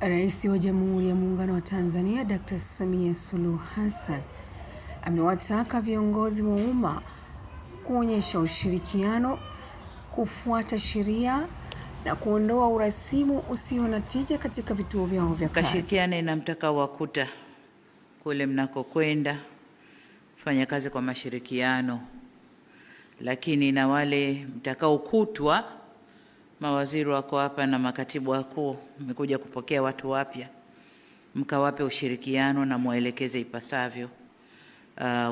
Rais wa Jamhuri ya Muungano wa Tanzania Dr. Samia Suluhu Hassan amewataka viongozi wa umma kuonyesha ushirikiano, kufuata sheria na kuondoa urasimu usio na tija katika vituo vyao vya kazi. Kashirikiane na mtakao wakuta kule mnakokwenda, fanya kazi kwa mashirikiano, lakini na wale mtakao kutwa, mawaziri wako hapa na makatibu wakuu, mmekuja kupokea watu wapya, mkawape ushirikiano na muelekeze ipasavyo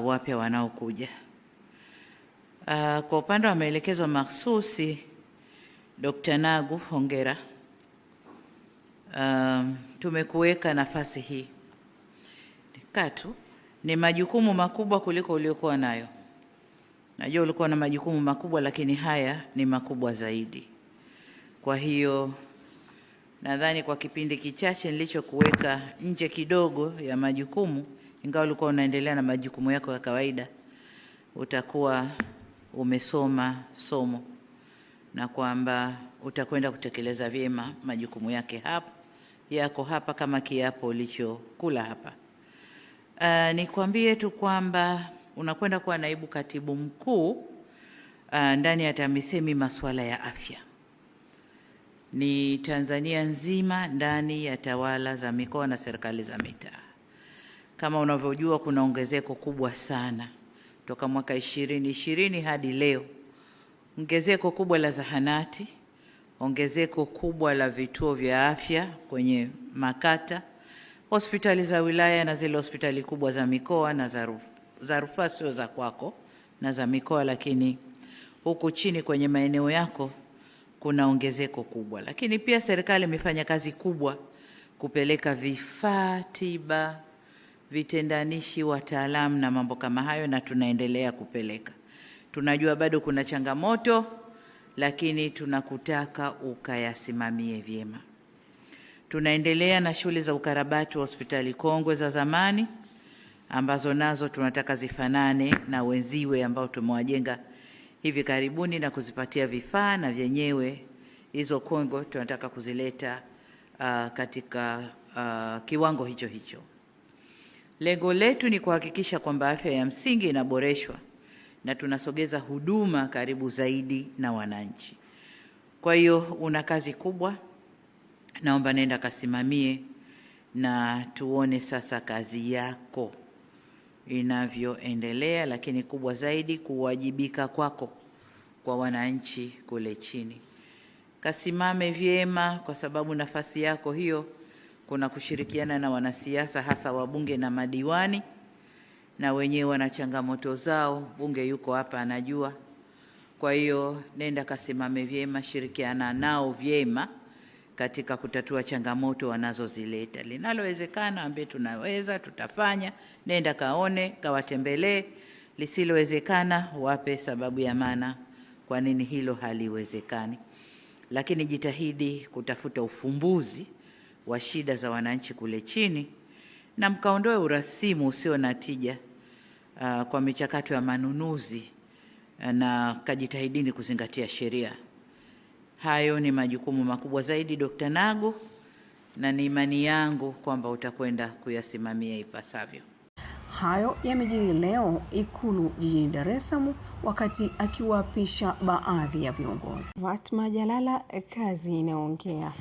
wapya wanaokuja. Kwa upande wa maelekezo mahsusi, Dr. Nagu, hongera. Tumekuweka nafasi hii. Katu, ni majukumu makubwa kuliko uliokuwa nayo. Najua ulikuwa na majukumu makubwa, lakini haya ni makubwa zaidi. Kwa hiyo nadhani kwa kipindi kichache nilichokuweka nje kidogo ya majukumu, ingawa ulikuwa unaendelea na majukumu yako ya kawaida, utakuwa umesoma somo na kwamba utakwenda kutekeleza vyema majukumu yako hapa kama kiapo ulichokula hapa. Nikwambie tu kwamba unakwenda kuwa naibu katibu mkuu ndani ya TAMISEMI masuala ya afya. Ni Tanzania nzima ndani ya tawala za mikoa na serikali za mitaa. Kama unavyojua kuna ongezeko kubwa sana toka mwaka 2020 hadi leo. Ongezeko kubwa la zahanati, ongezeko kubwa la vituo vya afya kwenye makata, hospitali za wilaya na zile hospitali kubwa za mikoa na za rufaa, sio za kwako na za mikoa, lakini huku chini kwenye maeneo yako kuna ongezeko kubwa. Lakini pia serikali imefanya kazi kubwa kupeleka vifaa tiba, vitendanishi, wataalamu na mambo kama hayo, na tunaendelea kupeleka. Tunajua bado kuna changamoto, lakini tunakutaka ukayasimamie vyema. Tunaendelea na shughuli za ukarabati wa hospitali kongwe za zamani ambazo nazo tunataka zifanane na wenziwe ambao tumewajenga hivi karibuni na kuzipatia vifaa, na vyenyewe hizo kongwe tunataka kuzileta katika kiwango hicho hicho. Lengo letu ni kuhakikisha kwamba afya ya msingi inaboreshwa na tunasogeza huduma karibu zaidi na wananchi. Kwa hiyo una kazi kubwa, naomba nenda kasimamie na tuone sasa kazi yako inavyoendelea, lakini kubwa zaidi kuwajibika kwako kwa wananchi kule chini. Kasimame vyema, kwa sababu nafasi yako hiyo kuna kushirikiana na wanasiasa, hasa wabunge na madiwani, na wenyewe wana changamoto zao. Bunge yuko hapa anajua. Kwa hiyo nenda kasimame vyema, shirikiana nao vyema katika kutatua changamoto wanazozileta. Linalowezekana ambaye tunaweza tutafanya, nenda kaone, kawatembelee. Lisilowezekana wape sababu ya maana kwa nini hilo haliwezekani. Lakini jitahidi kutafuta ufumbuzi wa shida za wananchi kule chini, na mkaondoe urasimu usio na tija kwa michakato ya manunuzi, na kajitahidini kuzingatia sheria. Hayo ni majukumu makubwa zaidi, Dr. Nagu, na ni imani yangu kwamba utakwenda kuyasimamia ipasavyo. Hayo yamejiri leo Ikulu jijini Dar es Salaam wakati akiwaapisha baadhi ya viongozi. Fatma Jalala, Kazi Inaongea.